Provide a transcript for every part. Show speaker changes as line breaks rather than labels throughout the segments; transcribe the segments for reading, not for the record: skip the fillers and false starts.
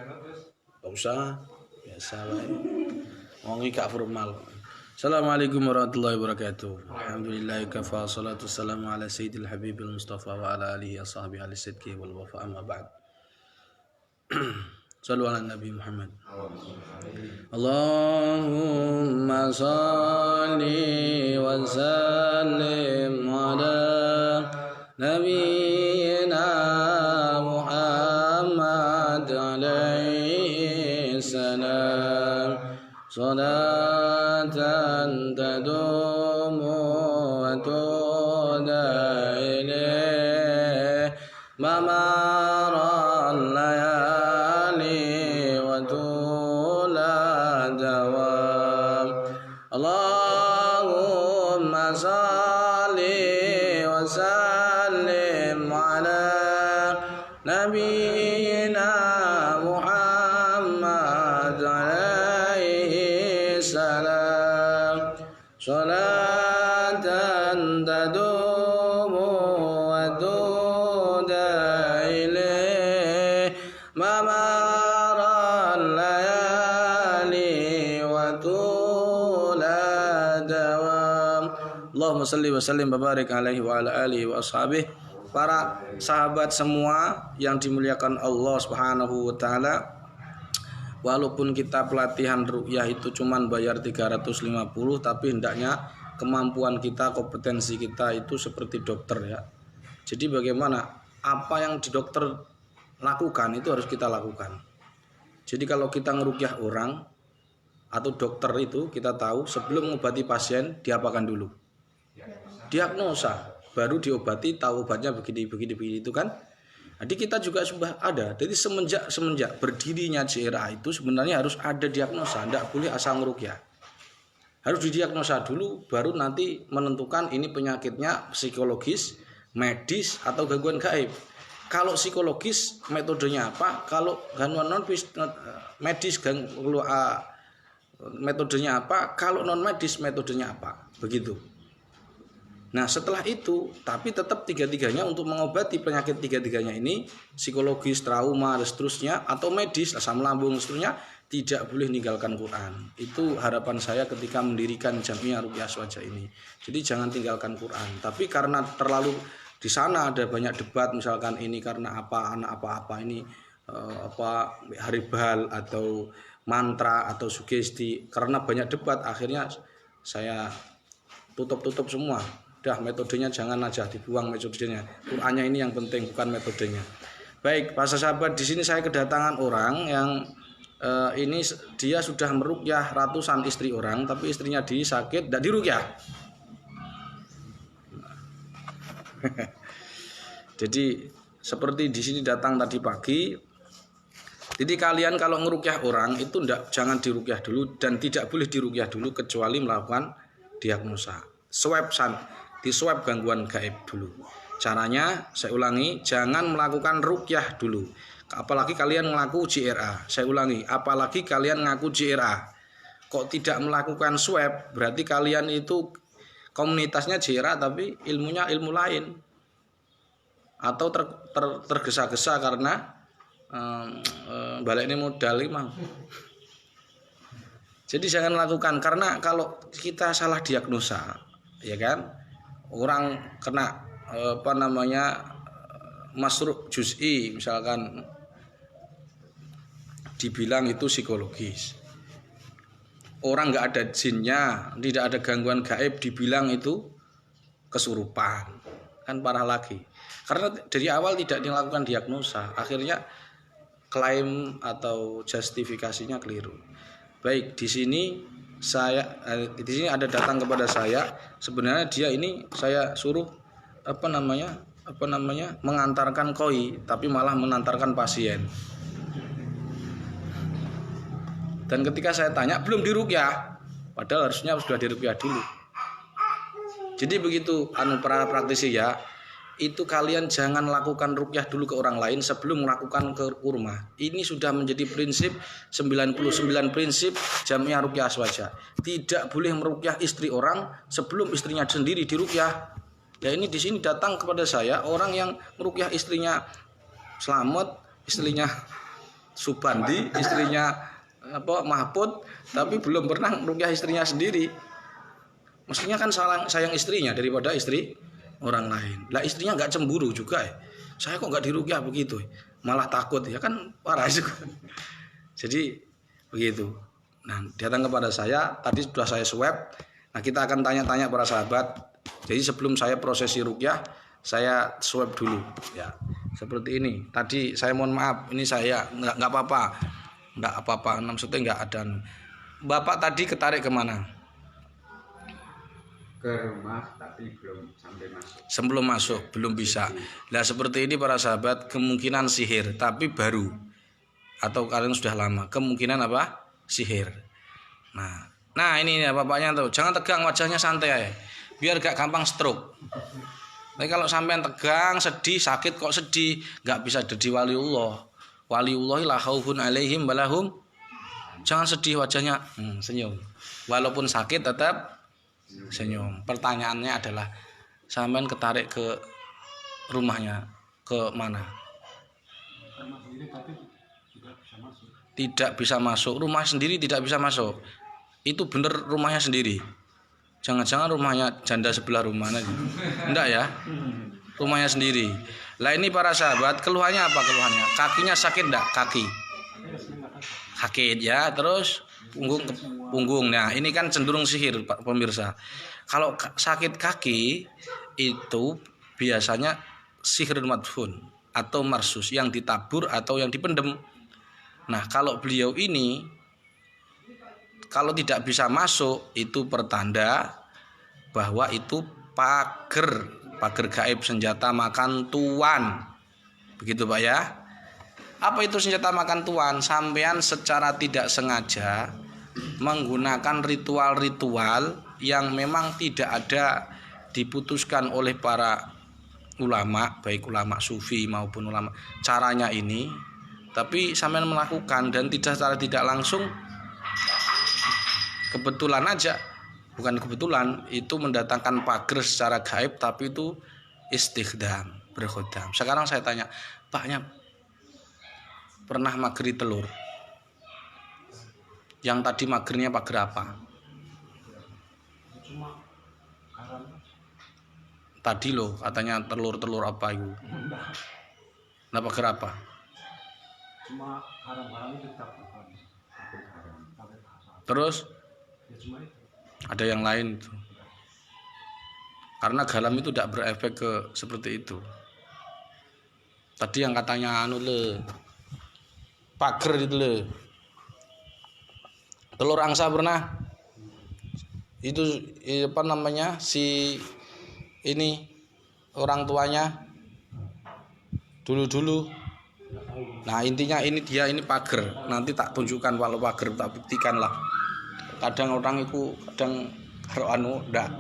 Gak usah, biasa lah. Wong iki gak formal. Assalamualaikum warahmatullahi wabarakatuh. Alhamdulillah kafa salatu wassalamu ala sayyidil habibil mustafa wa ala alihi ashabihi al sidqi wal wafa amma ba'd. Sallu ala Nabi Muhammad. Allahumma salli wa sallim ala nabiyyina Muhammad alaihi salam. Salatan tadumu wa tuda ilaih mamaral layali wa tula dawam. Allahumma salli wa sallim ala nabiyyina Muhammad alaihi salam. Salatan tadumu wa tuda ilaih mamaral layali wa tula dawam. Allahumma salli wa sallim babarik alaihi wa ala alihi wa ashabihi. Para sahabat semua yang dimuliakan Allah Subhanahu wa taala, walaupun kita pelatihan ruqyah itu cuman bayar 350, tapi hendaknya kemampuan kita, kompetensi kita itu seperti dokter ya. Jadi bagaimana apa yang di dokter lakukan itu harus kita lakukan. Jadi kalau kita ngeruqyah orang atau dokter itu kita tahu sebelum mengobati pasien diapakan dulu? Diagnosa, baru diobati, tahu obatnya begini itu kan. Jadi kita juga sudah ada. Jadi semenjak berdirinya JRA itu sebenarnya harus ada diagnosa, tidak boleh asal ngeruqyah. Harus didiagnosa dulu, baru nanti menentukan ini penyakitnya psikologis, medis atau gangguan gaib. Kalau psikologis metodenya apa? Kalau gangguan non medis metodenya apa? Kalau non medis metodenya apa? Begitu. Nah setelah itu, tapi tetap tiga-tiganya untuk mengobati penyakit tiga-tiganya ini, psikologis, trauma, dan seterusnya, atau medis, asam lambung, dan seterusnya, tidak boleh meninggalkan Quran. Itu harapan saya ketika mendirikan Jamiah Ruqyah Aswaja ini. Jadi jangan tinggalkan Quran. Tapi karena terlalu di sana ada banyak debat, misalkan ini karena apa, anak apa-apa ini haribal atau mantra atau sugesti. Karena banyak debat, akhirnya saya tutup semua. Dah metodenya jangan aja dibuang metodenya. Qurannya ini yang penting, bukan metodenya. Baik, para sahabat, di sini saya kedatangan orang yang ini dia sudah meruqyah ratusan istri orang, tapi istrinya sakit, tidak diruqyah. Jadi seperti di sini datang tadi pagi. Jadi kalian kalau ngeruqyah orang itu jangan diruqyah dulu dan tidak boleh diruqyah dulu kecuali melakukan diagnosa. Di swab gangguan gaib dulu. Caranya saya ulangi, jangan melakukan ruqyah dulu. Apalagi kalian mengaku JRA. Saya ulangi, apalagi kalian mengaku JRA. Kok tidak melakukan swab, berarti kalian itu komunitasnya JRA tapi ilmunya ilmu lain. Atau tergesa-gesa karena balik ini modal mang. Jadi jangan lakukan, karena kalau kita salah diagnosa, ya kan? Orang kena masruk juz'i misalkan dibilang itu psikologis. Orang nggak ada jinnya, tidak ada gangguan gaib, dibilang itu kesurupan, kan parah lagi. Karena dari awal tidak dilakukan diagnosa, akhirnya klaim atau justifikasinya keliru. Baik, di sini ada datang kepada saya. Sebenarnya dia ini saya suruh mengantarkan koi, tapi malah mengantarkan pasien. Dan ketika saya tanya belum diruqyah, padahal harusnya sudah diruqyah dulu. Jadi begitu para praktisi ya. Itu kalian jangan lakukan ruqyah dulu ke orang lain sebelum melakukan ke rumah. Ini sudah menjadi prinsip 99 prinsip Jamiah Ruqyah Aswaja. Tidak boleh meruqyah istri orang sebelum istrinya sendiri diruqyah. Ya ini di sini datang kepada saya orang yang meruqyah istrinya selamat, istrinya Subandi, istrinya Mahfud, tapi belum pernah rukyah istrinya sendiri. Mestinya kan sayang istrinya daripada istri orang lain. Lah istrinya nggak cemburu juga ya. Saya kok nggak dirukyah begitu, malah takut ya kan, parah juga. Jadi begitu. Nah, datang kepada saya, tadi sudah saya swab. Nah, kita akan tanya-tanya para sahabat. Jadi sebelum saya prosesi rukyah, saya swab dulu ya. Seperti ini. Tadi saya mohon maaf, ini saya nggak apa-apa. Nggak apa-apa, maksudnya nggak ada. Bapak tadi ketarik kemana?
Ke rumah tapi belum sampai masuk.
Sebelum masuk belum bisa. Nah seperti ini para sahabat, kemungkinan sihir tapi baru, atau kalian sudah lama, kemungkinan apa? Sihir. Nah ini ya bapaknya tuh, jangan tegang, wajahnya santai ya, biar gak gampang stroke. Tapi kalau sampean tegang, sedih, sakit kok sedih, gak bisa jadi waliullah. Waliullahi la khaufun alaihim walahum. Jangan sedih, wajahnya senyum. Walaupun sakit tetap senyum. Pertanyaannya adalah sampean ketarik ke rumahnya ke mana? Tidak bisa masuk. Rumah sendiri tidak bisa masuk. Itu bener rumahnya sendiri. Jangan-jangan rumahnya janda sebelah rumah aja. Enggak ya? Rumahnya sendiri. Lah ini para sahabat, keluhannya apa keluhannya? Kakinya sakit enggak? Kaki. Sakit ya, terus punggung. Nah, ini kan cenderung sihir, Pak pemirsa. Kalau sakit kaki itu biasanya sihir madfun atau marsus, yang ditabur atau yang dipendem. Nah, kalau beliau ini kalau tidak bisa masuk, itu pertanda bahwa itu pager gaib, senjata makan tuan. Begitu Pak ya. Apa itu senjata makan tuan? Sampean secara tidak sengaja menggunakan ritual-ritual yang memang tidak ada diputuskan oleh para ulama, baik ulama sufi maupun ulama caranya ini, tapi sampean melakukan dan secara tidak langsung, kebetulan aja, bukan kebetulan, itu mendatangkan pager secara gaib, tapi itu istighdam, berkhodam. Sekarang saya tanya, Paknya pernah mageri telur? Yang tadi magernya pager apa? Tadi loh katanya telur apa itu? Nah pager apa?
Cuma haram-haram itu tetap bukan.
Terus ada yang lain itu. Karena galam itu tidak berefek ke seperti itu. Tadi yang katanya pager itu le. Telur angsa pernah? Itu apa namanya? Si ini orang tuanya dulu. Nah, intinya ini pager. Nanti tak tunjukkan kalau pager, tak buktikan lah. Kadang orang itu kadang karo ndak.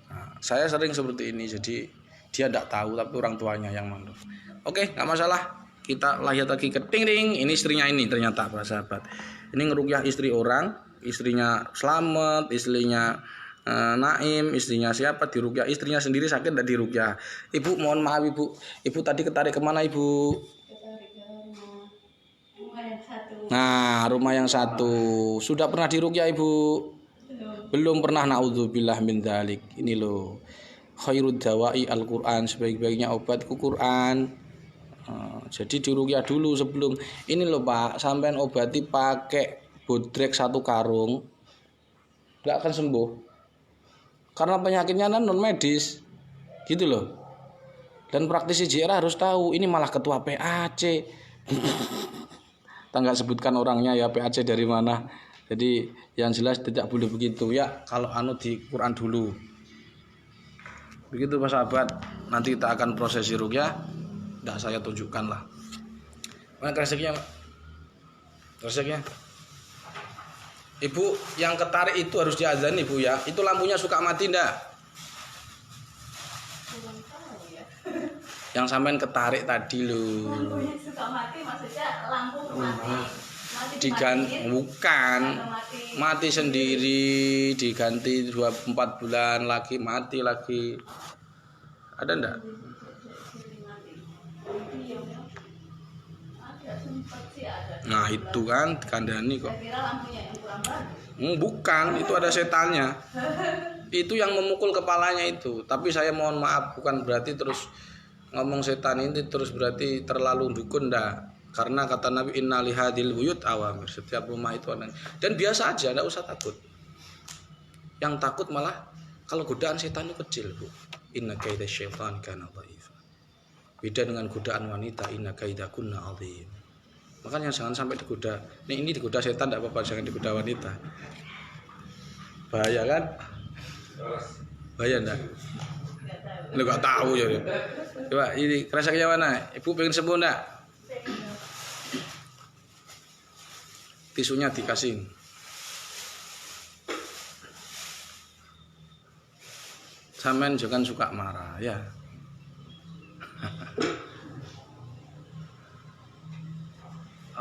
Nah, saya sering seperti ini, jadi dia ndak tahu tapi orang tuanya yang mandul. Oke, nggak masalah. Kita lihat lagi ke ting-ting. Ini istrinya ini ternyata para sahabat. Ini ngerukyah istri orang, istrinya Slamet, istrinya Naim, istrinya siapa dirukyah, istrinya sendiri sakit dan dirukyah. Ibu mohon maaf ibu tadi ketarik kemana ibu? Nah, rumah yang satu. Sudah pernah dirukyah ibu? Belum pernah, naudzubillah min dzalik. Ini loh. Khairud dawai Al-Qur'an, sebaik-baiknya obat Quran. Jadi dirukyah dulu sebelum. Ini loh Pak, sampean obati pakai bodrek 1 karung. Enggak akan sembuh. Karena penyakitnya non medis. Gitu loh. Dan praktisi JR harus tahu, ini malah ketua PAC. Kita nggak sebutkan orangnya ya, PAC dari mana. Jadi yang jelas tidak boleh begitu ya. Kalau di Quran dulu. Begitu Pak sahabat. Nanti kita akan prosesi rukyah. Tidak saya tunjukkan lah. Mana kreseknya Pak? Kreseknya. Ibu yang ketarik itu harus diazan ibu ya. Itu lampunya suka mati ndak? Yang sampean ketarik tadi loh.
Lampunya suka mati maksudnya lampu mati.
Diganti bukan. Mati sendiri, diganti 4 bulan lagi mati lagi. Ada ndak?
tidak sempat sih ada.
Nah itu kan kandani kok.
Saya kira lampunya yang kurang bagus.
Bukan, itu ada setannya. Itu yang memukul kepalanya itu. Tapi saya mohon maaf, bukan berarti terus ngomong setan ini terus berarti terlalu dukun, ndak. Karena kata Nabi inna lihadil buyut awamir. Setiap rumah itu ada. Dan biasa aja, ndak usah takut. Yang takut malah kalau godaan setan itu kecil, Bu. Inna kaida syaitan kana dhaif. Beda dengan godaan wanita, inna kaidakunna azim. Makanya jangan sampai digoda. Ini digoda setan tidak apa-apa, jangan digoda wanita. Bahaya kan? Bahaya enggak? Lu enggak tahu ya. Coba ini kerasanya mana? Ibu pengen sembuh enggak? Tisunya dikasih. Sampean jangan suka marah ya.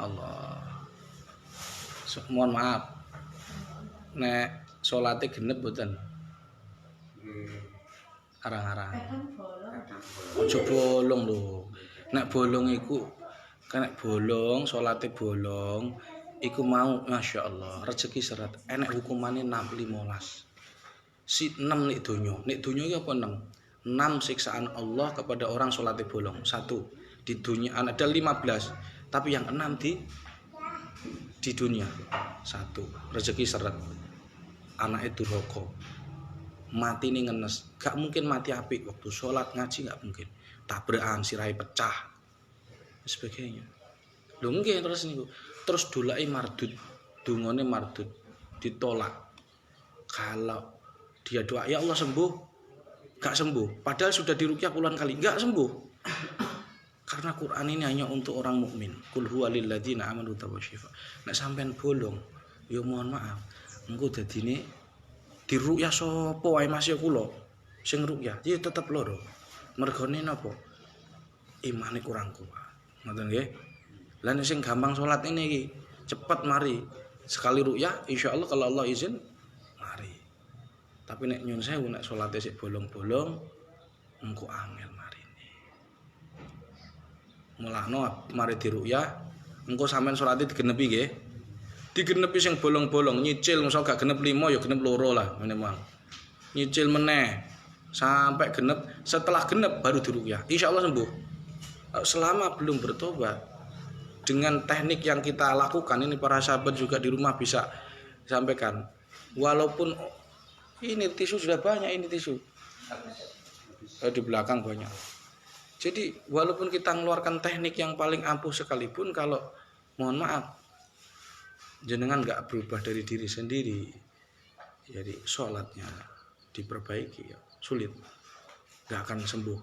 Allah. Mohon maaf. Nek salate genep mboten. Arang-arang. Ojo bolong lho. Nek bolong iku nek bolong, salate bolong iku mau masyaallah rezeki seret. Enek hukumane 6-15. Si 6 nek donya. Nek donya iki apa 6? 6 siksaan Allah kepada orang salate bolong. 1 di dunia ada 15. Tapi yang 6 di dunia. 1 rezeki seret. Anake durhaka. Mati nih ngenes. Gak mungkin mati apik waktu sholat ngaji, gak mungkin. Tabrakan sirahe pecah. Sebagainya. Lho nggih terus niku. Terus dolake mardut. Dungane mardut. Ditolak. Kalau dia doa ya Allah sembuh, gak sembuh. Padahal sudah diruqyah puluhan kali, gak sembuh. Karena Quran ini hanya untuk orang mukmin. Qul huwa lil ladzina amanu tawasyifa. Nek sampean bolong, ya mohon maaf. Engko dadine diruqyah sapa wae masih kula sing ruqyah, ya tetep loro. Mergone napa? Imane kurang kuat. Ngoten nggih. Lah nek sing gampang salat ini iki, cepet mari. Sekali ruqyah insyaallah kalau Allah izin mari. Tapi nek nyun sewu nek salate sik bolong-bolong engko angel marine. Mulahno mari diruqyah, engko sampean salate digenepi nggih. Digenepi sing bolong-bolong, nyicil mosok gak genep 5 ya genep 2 lah ngene mang. Nyicil meneh sampai genep, setelah genep baru diruqyah. Insyaallah sembuh. Selama belum bertobat dengan teknik yang kita lakukan ini para sahabat juga di rumah bisa sampaikan. Walaupun ini tisu sudah banyak ini tisu. Di belakang banyak. Jadi walaupun kita mengeluarkan teknik yang paling ampuh sekalipun kalau mohon maaf jenengan nggak berubah dari diri sendiri, jadi sholatnya diperbaiki ya sulit, nggak akan sembuh.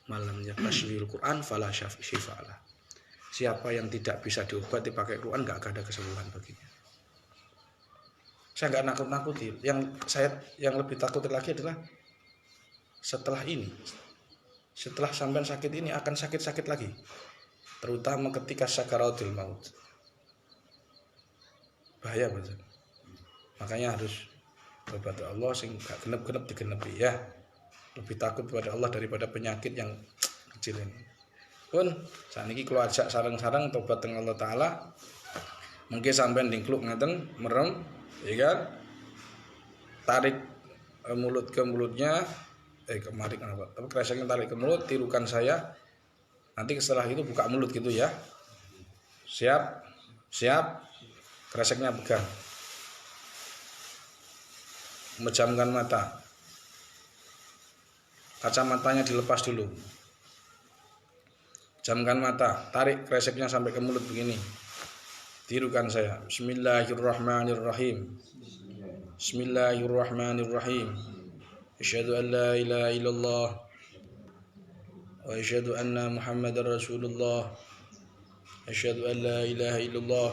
Malamnya tasyrihul Quran fala syifalah. Siapa yang tidak bisa diobati pakai Quran nggak ada kesembuhan baginya. Saya nggak nakut-nakuti. Yang lebih takut lagi adalah setelah ini, setelah sampean sakit ini akan sakit-sakit lagi, terutama ketika sakaratul maut. Bahaya betul. Makanya harus kepada Allah sing gak genep-genep digenepi ya. Lebih takut kepada Allah daripada penyakit yang kecil ini. Pun saniki kula ajak sareng-sareng tobat dengan Allah taala. Mungkin sampean dingkluk ngaten merem, ya kan? Tarik mulut ke mulutnya, kemarin kenapa? Tapi kreseknya tarik ke mulut, tirukan saya. Nanti setelah itu buka mulut gitu ya. Siap. Kreseknya pegang. Memejamkan mata. Kacamatanya dilepas dulu. Jamkan mata, tarik kreseknya sampai ke mulut begini. Tirukan saya. Bismillahirrahmanirrahim. Bismillahirrahmanirrahim. Asyhadu an la ilaha illallah wa asyhadu anna Muhammadar Rasulullah. Asyhadu an la ilaha illallah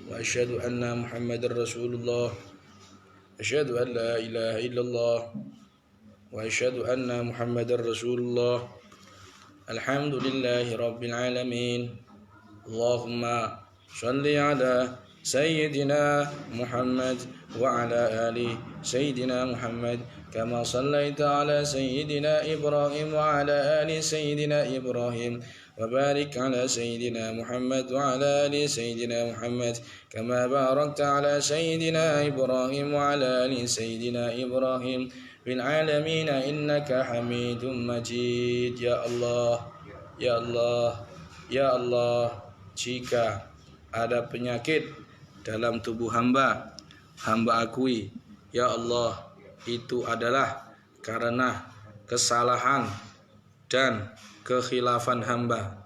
wa asyhadu anna Muhammadar Rasulullah. Asyhadu an la ilaha illallah wa asyhadu anna Muhammadar Rasulullah. Alhamdulillahi rabbil alamin. Allahumma shalli ala sayyidina Muhammad wa ala ali sayyidina Muhammad kama sallaita ala sayyidina Ibrahim wa ala ali sayyidina Ibrahim وبارك على سيدنا محمد وعلى آل سيدنا محمد كما باركت على سيدنا إبراهيم وعلى آل سيدنا إبراهيم في العالمين إنك حميد مجيد. Ya Allah, ya Allah, ya Allah, jika ada penyakit dalam tubuh hamba akui, ya Allah, itu adalah karena kesalahan dan kekhilafan hamba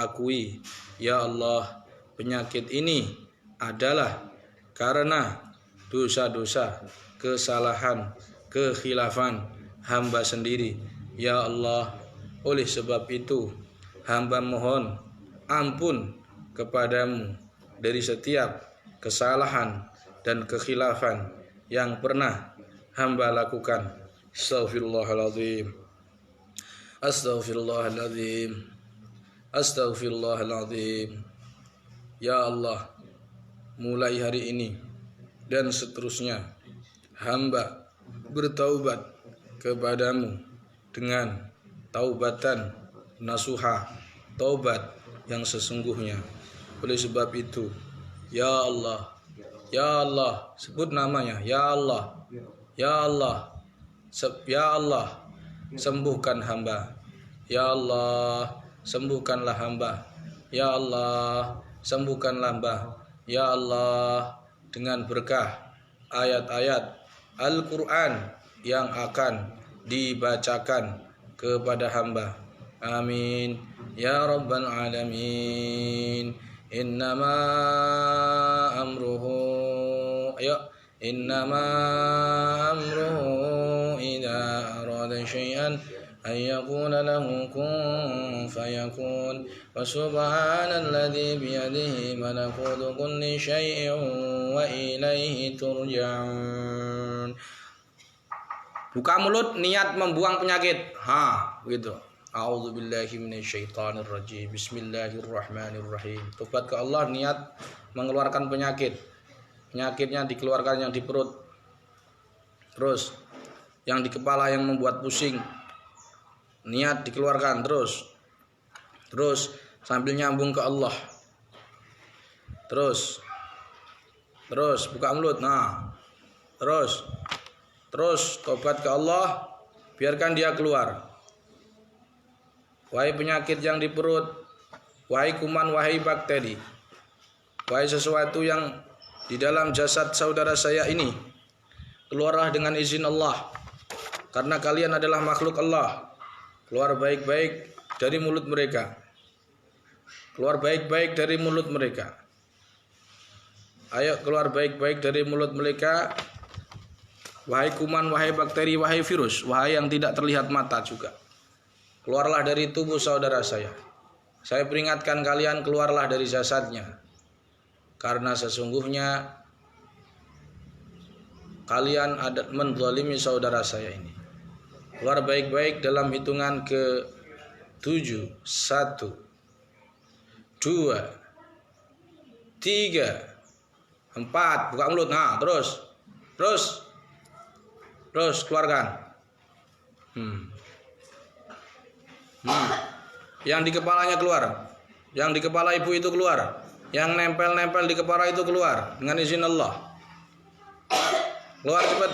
akui, ya Allah, penyakit ini adalah karena dosa-dosa, kesalahan, kekhilafan hamba sendiri, ya Allah. Oleh sebab itu hamba mohon ampun kepadamu dari setiap kesalahan dan kekhilafan yang pernah hamba lakukan. Astaghfirullahaladzim, Astaghfirullahaladzim, Astaghfirullahaladzim. Ya Allah, mulai hari ini dan seterusnya hamba bertaubat kepadamu dengan taubatan nasuha, taubat yang sesungguhnya. Oleh sebab itu, ya Allah, ya Allah, sebut namanya, ya Allah, ya Allah, ya Allah, sembuhkan hamba, ya Allah, sembuhkanlah hamba, ya Allah, sembuhkanlah hamba, ya Allah, dengan berkah ayat-ayat Al-Quran yang akan dibacakan kepada hamba. Amin ya rabbal alamin. Innama amruhu idza arada syai'an an yaqula lahu kun fayakun. Wa subhanalladzi biyadihi malakutu kulli syai'in wa ilaihi turja'un. Buka mulut, niat membuang penyakit. Begitu. A'udzubillahi minasyaitonirrajim. Bismillahirrahmanirrahim. Tobat ke Allah, niat mengeluarkan penyakit. Penyakitnya dikeluarkan yang di perut. Terus yang di kepala yang membuat pusing, niat dikeluarkan terus. Terus sambil nyambung ke Allah. Terus buka mulut. Terus tobat ke Allah, biarkan dia keluar. Wahai penyakit yang di perut, wahai kuman, wahai bakteri, wahai sesuatu yang di dalam jasad saudara saya ini, keluarlah dengan izin Allah, karena kalian adalah makhluk Allah. Keluar baik-baik dari mulut mereka. Keluar baik-baik dari mulut mereka. Ayo keluar baik-baik dari mulut mereka. Wahai kuman, wahai bakteri, wahai virus, wahai yang tidak terlihat mata juga, keluarlah dari tubuh saudara saya. Saya peringatkan kalian, keluarlah dari jasadnya, karena sesungguhnya kalian ada menzalimi saudara saya ini. Keluar baik-baik dalam hitungan ke-7. 1, 2, 3, 4. Buka mulut. Terus keluarkan. Yang di kepalanya keluar. Yang di kepala ibu itu keluar. Yang nempel-nempel di kepala itu keluar dengan izin Allah. Keluar cepat.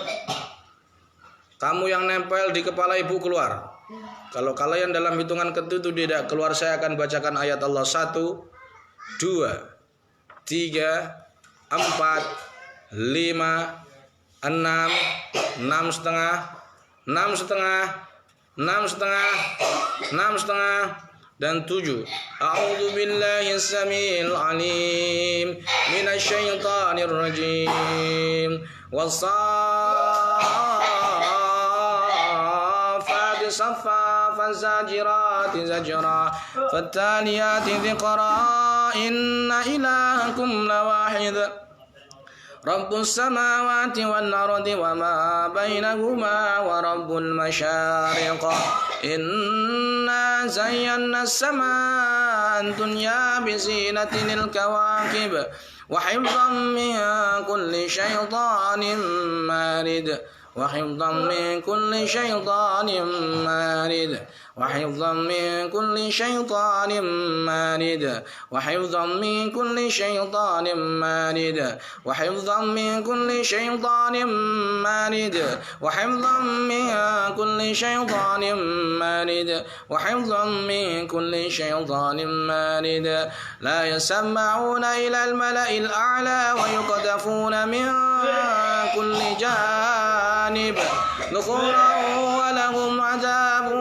Kamu yang nempel di kepala ibu keluar. Kalau kalian dalam hitungan ke-7 tidak keluar, saya akan bacakan ayat Allah. 1, 2, 3, 4, 5, 6, 6 setengah, 6 setengah, 6 setengah, 6 setengah, dan 7. A'udzu billahi samiil alim minasyaitonir rajim. Wassafati saffa fazajirati zajra fattaliyati dhiqra inna ilahakum lawahid. Rabbus samawati wal ardi wa ma bainahuma wa rabbul masyariq. Inna zayyana as-samaa ad-dunya bi zinatil kawakib wa hifdhan min kulli syaitanin marid وحفظا من كل شيطان مارد وحفظا من كل شيطان مارد وحفظا من كل شيطان مارد وحفظا من كل شيطان مارد وحفظا من كل شيطان مارد وحفظا من كل شيطان مارد لا يسمعون إلى الملأ الأعلى ويقذفون من كل جانب ذكورا ولهم عذاب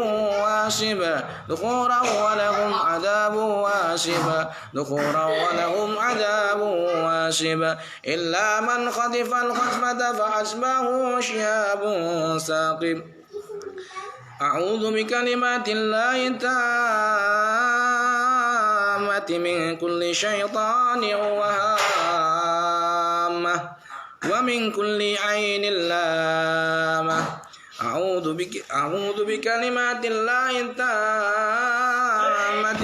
واسب ذكورا ولهم عذاب واسب ذكورا ولهم عذاب واسب إلا من خطف الخطفة فحسبه شهاب ثاقب أعوذ بكلمات الله التامة من كل شيطان وهامة ومن كل عين لامة أعوذ بكلمات الله التامة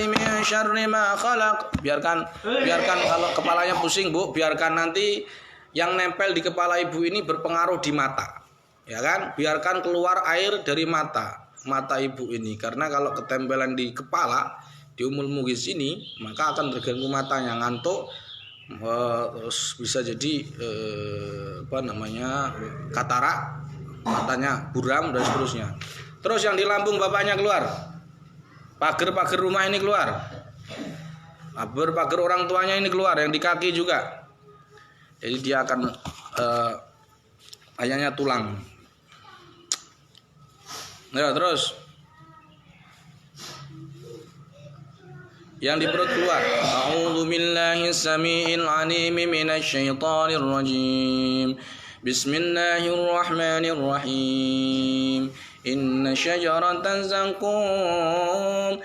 من شر ما خلق. Biarkan kalau kepalanya pusing, Bu, biarkan nanti yang nempel di kepala ibu ini berpengaruh di mata. Ya kan? Biarkan keluar air dari mata ibu ini, karena kalau ketempelan di kepala di umul mugis ini maka akan terganggu matanya, ngantuk, terus bisa jadi katarak, matanya buram dan seterusnya. Terus yang di lambung bapaknya keluar, pagar rumah ini keluar, pagar orang tuanya ini keluar, yang di kaki juga. Jadi dia akan ayahnya tulang. Ya, terus yang di perut keluar. A'udzu billahi samiil alim minasy syaithanir rajim. Bismillahirrahmanirrahim. Inna syajaratan zakum.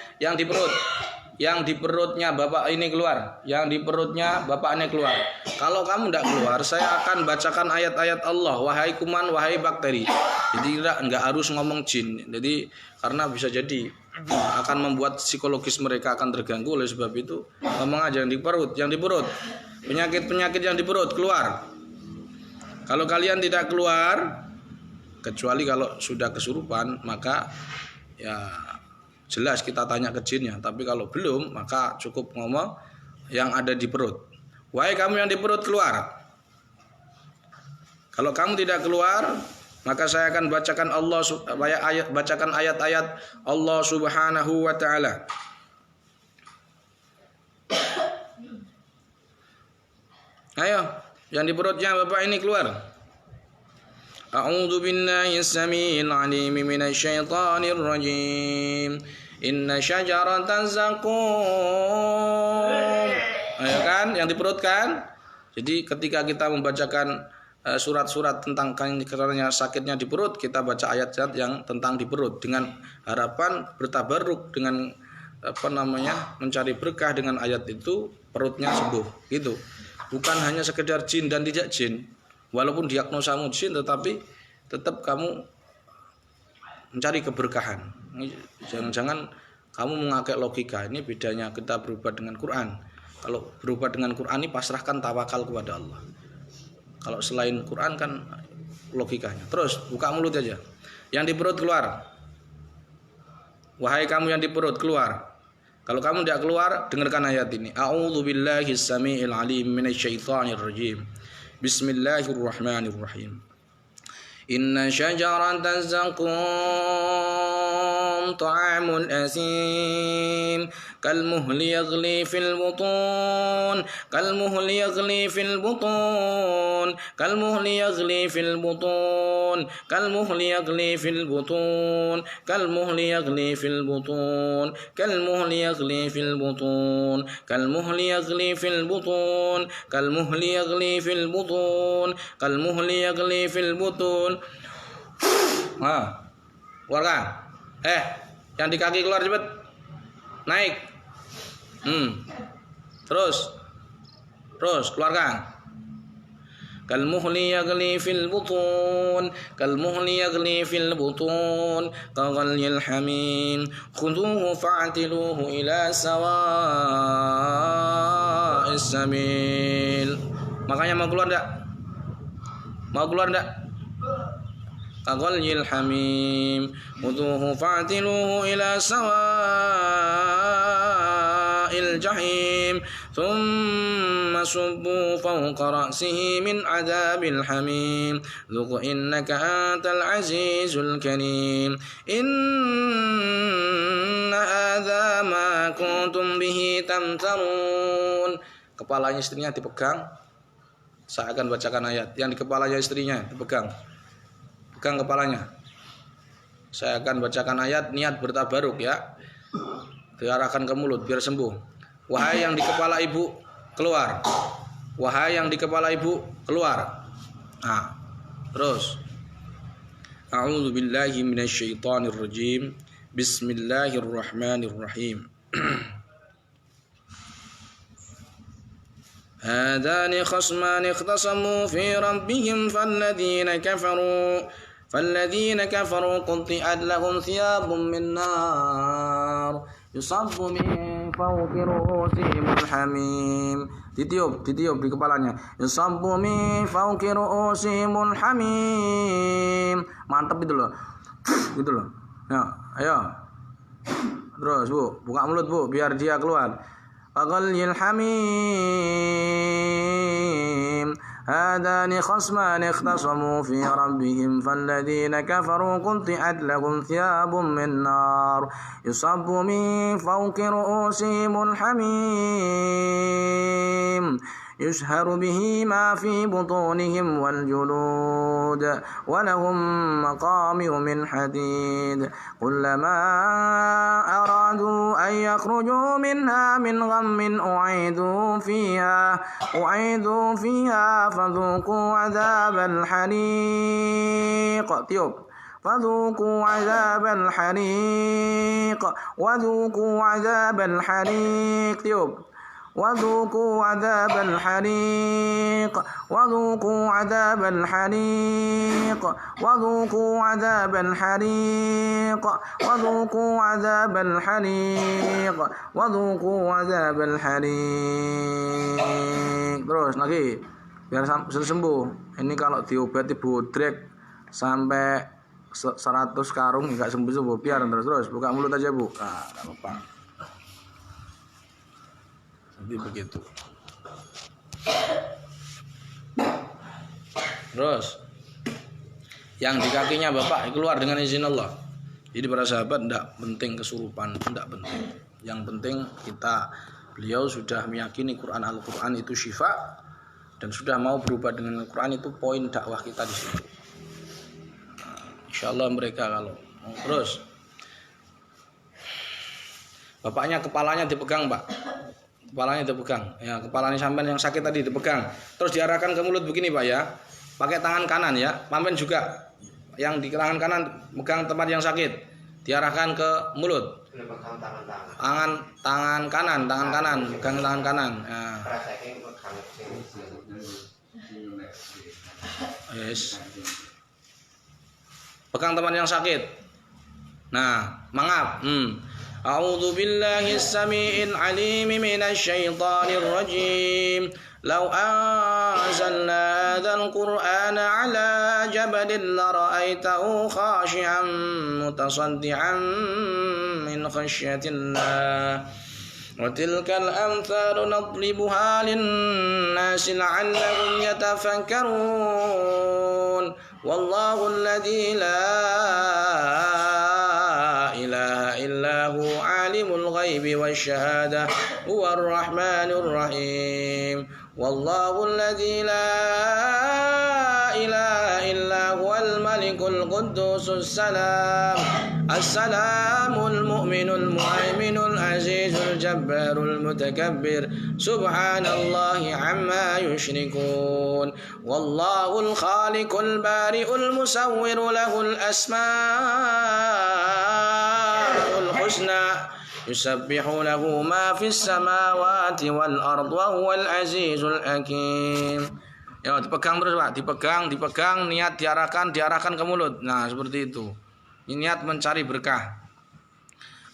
Yang di perutnya bapak ini keluar, yang di perutnya bapaknya keluar. Kalau kamu tidak keluar, saya akan bacakan ayat-ayat Allah, wahai kuman, wahai bakteri. Jadi enggak harus ngomong jin. Jadi karena bisa jadi akan membuat psikologis mereka akan terganggu. Oleh sebab itu ngomong aja yang di perut, penyakit yang di perut keluar. Kalau kalian tidak keluar, kecuali kalau sudah kesurupan, maka ya jelas kita tanya ke jinnya. Tapi kalau belum, maka cukup ngomong yang ada di perut. Wahai kamu yang di perut, keluar. Kalau kamu tidak keluar, maka saya akan bacakan ayat-ayat Allah Subhanahu wa taala. Ayo, yang di perutnya bapak ini keluar. A'udzu billahi samiil alim minasy syaithanir rajim. Inna syajaratan zakum. Ayo kan, yang di perut kan? Jadi ketika kita membacakan surat-surat tentang karena sakitnya di perut, kita baca ayat-ayat yang tentang di perut dengan harapan bertabarruk dengan mencari berkah dengan ayat itu, perutnya sembuh gitu. Bukan hanya sekedar jin dan tidak jin. Walaupun diagnosamu jin, tetapi tetap kamu mencari keberkahan. Jangan-jangan kamu mengakai logika. Ini bedanya kita berobat dengan Quran. Kalau berobat dengan Quran ini pasrahkan tawakal kepada Allah. Kalau selain Quran kan logikanya. Terus buka mulut aja. Yang di perut keluar. Wahai kamu yang di perut, keluar. Kalau kamu tidak keluar, dengarkan ayat ini. A'udzu billahi samiil alim minasy syaithanir rajim. Bismillahirrahmanirrahim. Inna syajaratan zakum ta'amul asim كالمهل يغلي في البطون كالمهل يغلي في البطون كالمهل يغلي في البطون كالمهل يغلي في البطون كالمهل يغلي في البطون كالمهل يغلي في البطون كالمهل يغلي في البطون كالمهل يغلي في البطون كالمهل يغلي في البطون. Keluarkan. Yang di kaki keluar cepet. Naik. Terus keluarkan. Kalmuhli yaghli fil butun kalmuhli yaghli fil butun kaghalyil hamim khudhuhu fa'tiluhu ila sawa'is sabil. Makanya mau keluar enggak? كغلي الحميم خذوه فاعتلوه إلى سواء الجحيم ثم صبوا فوق رأسه من عذاب الحميم ذق إنك أنت العزيز الكريم إن هذا ما كنتم به تمترون. Kepalanya istrinya dipegang. Saya akan bacakan ayat. Yang di kepalanya istrinya dipegang. Pegang kepalanya. Saya akan bacakan ayat, niat bertabaruk ya. Diarahkan ke mulut biar sembuh. Wahai yang di kepala ibu, keluar. Wahai yang di kepala ibu, keluar. Nah, terus. A'udzu billahi minasyaitonir rajim. Bismillahirrahmanirrahim. هذان خصمان اختصموا في ربهم فالذين كفروا قطعت لهم ثياب من نار يصب من فوق رؤوسهم الحميم. Ditiup di kepalanya. Yusabbu min fawqi ru'usihimul hamim. Mantap gitu loh. Gitu loh. Ya, ayo. Terus Bu, buka mulut Bu biar dia keluar. كغلي الحميم هذان خصمان اختصموا في ربهم فالذين كفروا قطعت لهم ثياب من نار يصب من فوق رؤوسهم الحميم يشهر به ما في بطونهم والجلود ولهم مقامع من حديد كلما أرادوا أن يخرجوا منها من غم أعيدوا فيها فذوقوا عذاب الحريق. فذوقوا عذاب الحريق وذوقوا عذاب الحريق. وذوقوا عذاب الحريق وذوقوا عذاب الحريق وذوقوا عذاب الحريق وذوقوا عذاب الحريق وذوقوا عذاب الحريق. Terus lagi biar sembuh. Ini kalau diobati bodrek sampai 100 karung enggak sembuh biar terus buka mulut aja Bu. Nah, enggak apa-apa. Jadi begitu. Terus yang di kakinya Bapak keluar dengan izin Allah. Jadi para sahabat tidak penting kesurupan, tidak penting. Yang penting beliau sudah meyakini Al-Quran itu syifa dan sudah mau berubah dengan Al-Quran, itu poin dakwah kita di situ. Insya Allah mereka kalau mau. Terus bapaknya kepalanya dipegang Pak. Kepalanya dipegang, ya kepalanya sampean yang sakit tadi dipegang, terus diarahkan ke mulut begini Pak ya, pakai tangan kanan ya, pampen juga, yang di tangan kanan pegang tempat yang sakit, diarahkan ke mulut, tangan kanan, pegang tangan kanan, ya. Yes. Pegang tempat yang sakit, nah mangap, أعوذ بالله السميع العليم من الشيطان الرجيم لو أنزلنا هذا القرآن على جبل لرأيته خاشعا متصدعا من خشية الله وتلك الأمثال نضربها للناس لعلهم يتفكرون والله الذي لا إله إلا هو عالم الغيب والشهادة هو الرحمن الرحيم والله الذي لا إله إلا هو الملك القدوس السلام المؤمن المهيمن العزيز الجبار المتكبر سبحان الله عما يشركون والله الخالق البارئ المصور له الأسماء الحسنى يسبح له ما في السماوات والأرض وهو العزيز الحكيم. Ya, dipegang terus Pak, dipegang, niat diarahkan ke mulut. Nah, seperti itu. Ini niat mencari berkah.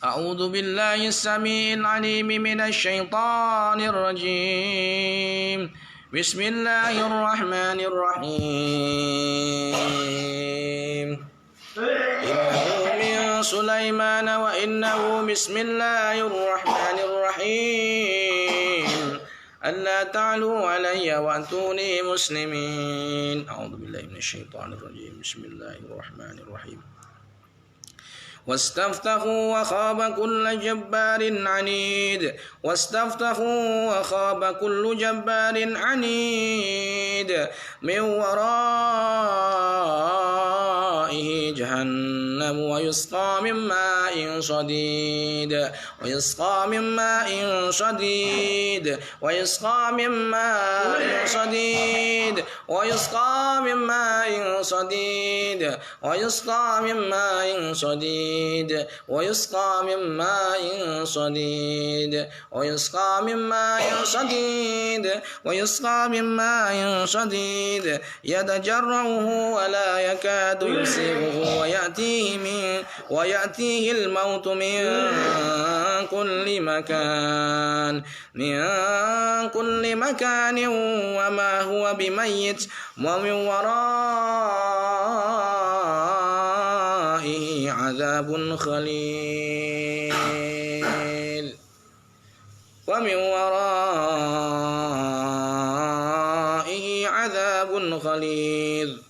A'udzu billahi as-sami'il 'alim minasy syaithanir rajim. Bismillahirrahmanirrahim. Innahu min Sulaiman wa innahu bismillahirrahmanirrahim. Alla ta'lu alayya wa antuni muslimin. A'udzubillahi minasyaitonirrajim. Bismillahirrahmanirrahim. واستفتحوا وخاب كل جبار عنيد واستفتحوا وخاب كل جبار عنيد من ورائه جهنم ويسقى من ماء صديد ويسقى من ماء صديد ويسقى من ماء صديد ويسقى من ماء صديد ويسقى من ماء صديد ويسقى من ماء صديد ويسقى من ماء صديد ويسقى من ماء صديد يتجرعه ولا يكاد يسيغه ويأتيه الموت من كل مكان وما هو بميت ومن ورائه عذاب خليل ومن ورائه عذاب خليل.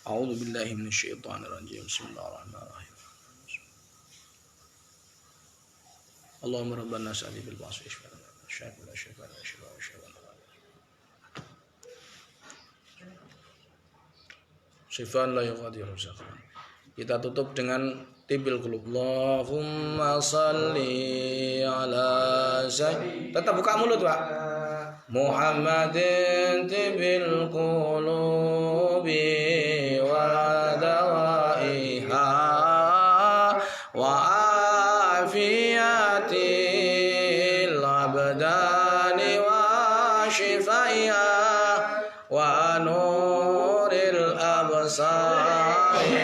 أعوذ بالله من الشيطان الرجيم. بسم الله الرحمن الرحيم. اللهم رب الناس علي بالبعث اشفع لنا الشافي لا شفاء لا شفاء وشفاء شفاء لا يغادر سقما. Kita tutup dengan tibil qulub. Allahumma shalli ala sayyidina. Tetap buka mulut, Pak. Muhammadin tibil qulubi wa dawaiha wa afiyatil abdani wa shifaiha wa nuril absari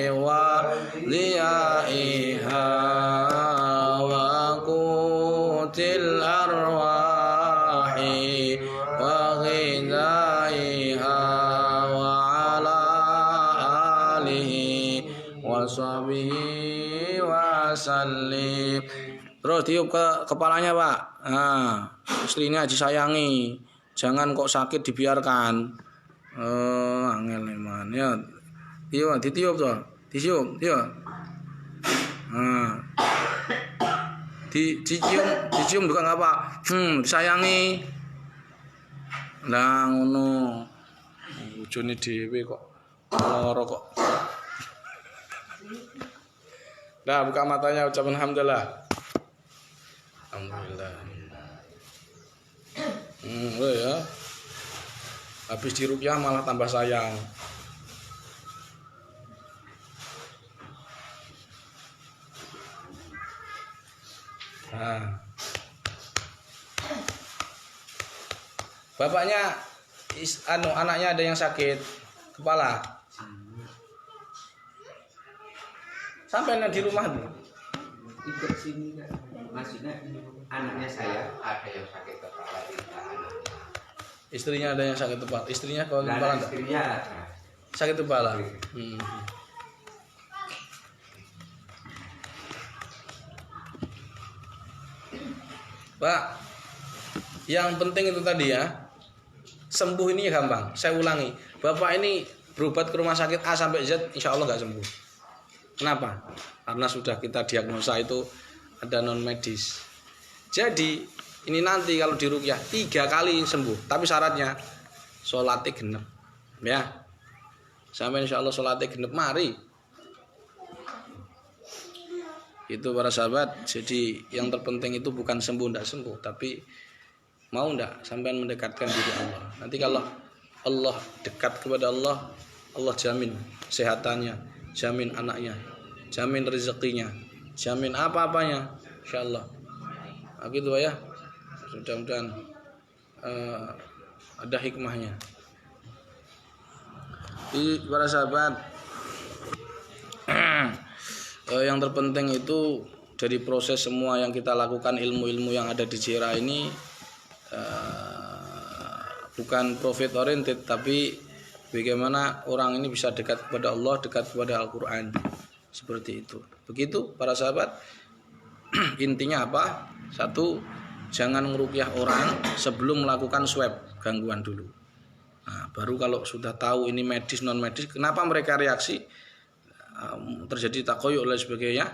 wa liyaiha wa qutil arwahi wa ghidaiha wa ala alihi wa sahbihi wa sallim. Terus tiup ke kepalanya, Pak. Nah, istrinya disayangi. Jangan kok sakit dibiarkan. Angel man. Ya. Tiup, ditiup tuh. Dicium, tiup. Nah. Dicium juga enggak, Pak. Disayangi. Lah ngono. Bojone dhewe kok lara kok. Nah, buka matanya, ucapan alhamdulillah. Alhamdulillah. Ya. Habis diruqyah malah tambah sayang. Nah. Bapaknya anaknya ada yang sakit kepala. Sampai di rumah tuh.
Ikut sini kan. Maksudnya anaknya saya ada yang sakit kepala di anaknya.
Istrinya ada yang sakit kepala. Istrinya kalau kepala enggak?
Istrinya
Sakit kepala. Pak, yang penting itu tadi ya, sembuh ini gampang. Saya ulangi, Bapak ini berobat ke rumah sakit A sampai Z, insya Allah nggak sembuh. Kenapa? Karena sudah kita diagnosa itu ada non medis. Jadi ini nanti kalau diruqyah 3 kali sembuh, tapi syaratnya sholatnya genep, ya. Sampai insya Allah sholatnya genep, mari. Itu para sahabat. Jadi yang terpenting itu bukan sembuh tidak sembuh, tapi mau tidak sampai mendekatkan diri Allah. Nanti kalau Allah dekat kepada Allah, Allah jamin kesehatannya, jamin anaknya, jamin rezekinya, jamin apa-apanya, insya Allah. Nah, gitu ya. Mudah-mudahan ada hikmahnya. Jadi para sahabat, yang terpenting itu dari proses semua yang kita lakukan, ilmu-ilmu yang ada di Jira ini, bukan profit oriented, tapi bagaimana orang ini bisa dekat kepada Allah, dekat kepada Al-Quran. Seperti itu. Begitu para sahabat. Intinya apa? Satu, jangan ngeruqyah orang sebelum melakukan swab gangguan dulu. Nah, baru kalau sudah tahu ini medis non medis, kenapa mereka reaksi terjadi takoyuk dan sebagainya,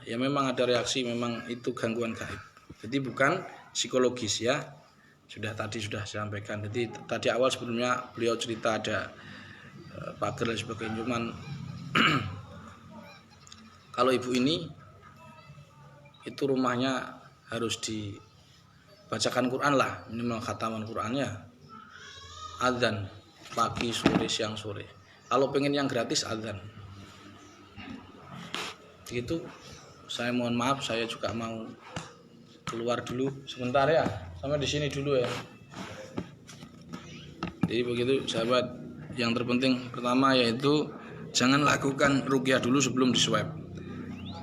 ya memang ada reaksi, memang itu gangguan gaib. Jadi bukan psikologis ya. Tadi sudah saya sampaikan. Jadi tadi awal sebelumnya beliau cerita ada pagar dan sebagainya. Cuman kalau ibu ini itu rumahnya harus dibacakan Quran lah, minimal khataman Qurannya, adzan pagi, sore, siang, sore. Kalau pengen yang gratis adzan. Begitu. Saya mohon maaf, saya juga mau keluar dulu sebentar ya, sampai di sini dulu ya. Jadi begitu sahabat. Yang terpenting pertama yaitu jangan lakukan ruqyah dulu sebelum diswab.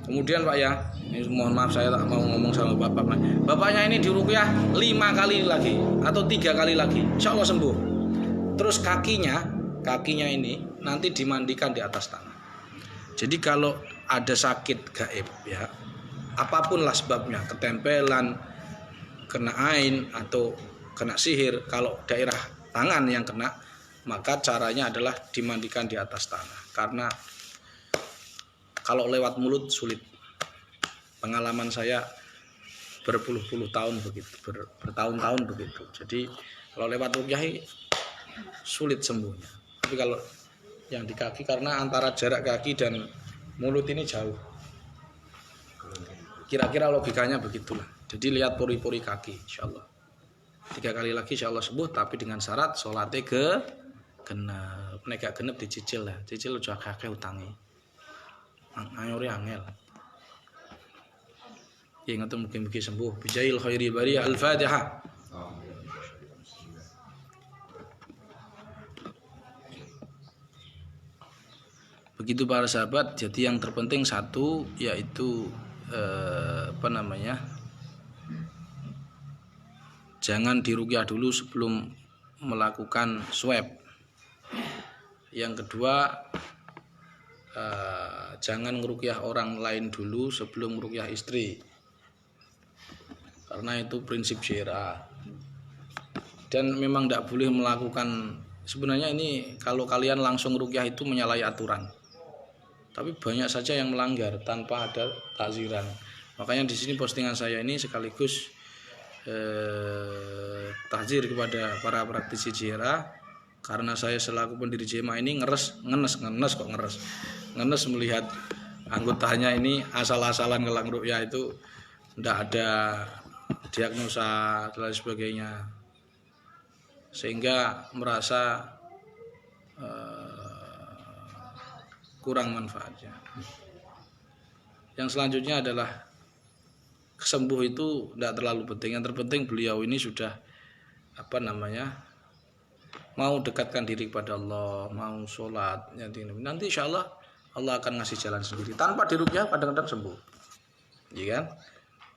Kemudian Pak ya, ini mohon maaf saya tak mau ngomong sama bapak. Bapaknya ini diruqyah 5 kali lagi atau 3 kali lagi, insya Allah sembuh. Terus kakinya ini nanti dimandikan di atas tanah. Jadi kalau ada sakit gaib ya, apapun lah sebabnya, ketempelan, kena ain atau kena sihir, kalau daerah tangan yang kena, maka caranya adalah dimandikan di atas tanah. Karena kalau lewat mulut sulit. Pengalaman saya berpuluh-puluh tahun begitu, bertahun-tahun begitu. Jadi kalau lewat ruqyah sulit sembuhnya. Tapi kalau yang di kaki, karena antara jarak kaki dan mulut ini jauh. Kira-kira logikanya begitulah. Jadi lihat pori-pori kaki, insyaallah. 3 kali lagi insyaallah sembuh, tapi dengan syarat sholatnya genep. Nek gak genep dicicil lah. Cicil aja akeh utange. Angore angel. Ya ngoten mugi-mugi sembuh. Bijail khairi bari al-Fatihah. Begitu para sahabat. Jadi yang terpenting satu yaitu jangan diruqyah dulu sebelum melakukan swab. Yang kedua, jangan ngeruqyah orang lain dulu sebelum meruqyah istri, karena itu prinsip syariah. Dan memang tidak boleh melakukan, sebenarnya ini kalau kalian langsung ruqyah itu menyalahi aturan. Tapi banyak saja yang melanggar tanpa ada takziran. Makanya di sini postingan saya ini sekaligus takzir kepada para praktisi JRA, karena saya selaku pendiri JMA ini ngenes melihat anggotanya ini asal-asalan ngelang ruqyah, itu tidak ada diagnosa dan sebagainya, sehingga merasa kurang manfaatnya. Yang selanjutnya adalah kesembuh itu tidak terlalu penting. Yang terpenting beliau ini sudah mau dekatkan diri kepada Allah, mau sholat. Nanti insya Allah Allah akan ngasih jalan sendiri. Tanpa diruqyah kadang-kadang sembuh, ya kan?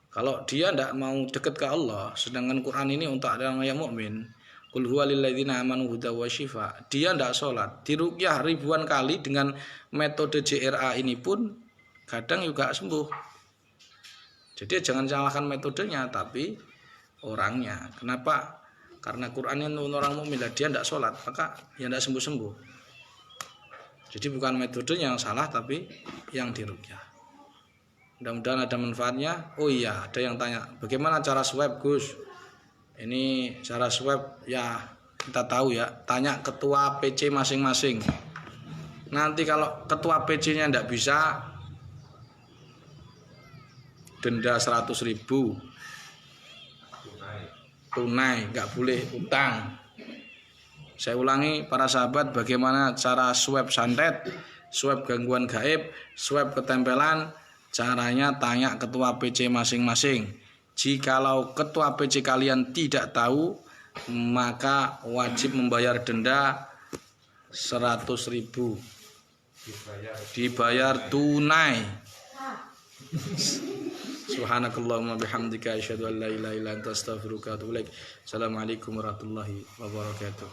Kalau dia tidak mau dekat ke Allah, sedangkan Quran ini untuk orang yang mukmin, qul huwa lil ladzina amanu huda wa syifa. Dia tidak sholat, diruqyah ribuan kali dengan metode JRA ini pun kadang juga sembuh. Jadi jangan salahkan metodenya, tapi orangnya. Kenapa? Karena Quran itu orang mukmin, dia tidak sholat, maka ya tidak sembuh-sembuh. Jadi bukan metodenya yang salah, tapi yang diruqyah. Mudah-mudahan ada manfaatnya. Oh iya, ada yang tanya, bagaimana cara swab Gus? Ini cara swab ya kita tahu ya, tanya ketua PC masing-masing. Nanti kalau ketua PC-nya tidak bisa, denda 100.000 tunai, nggak boleh utang. Saya ulangi para sahabat, bagaimana cara swab santet, swab gangguan gaib, swab ketempelan. Caranya tanya ketua PC masing-masing. Jikalau ketua PC kalian tidak tahu, maka wajib membayar denda 100.000. Dibayar tunai. Subhanakallahumma bihamdika asyhadu an la ilaha illa anta astaghfiruka wa atubu ilaik. Assalamualaikum warahmatullahi wabarakatuh.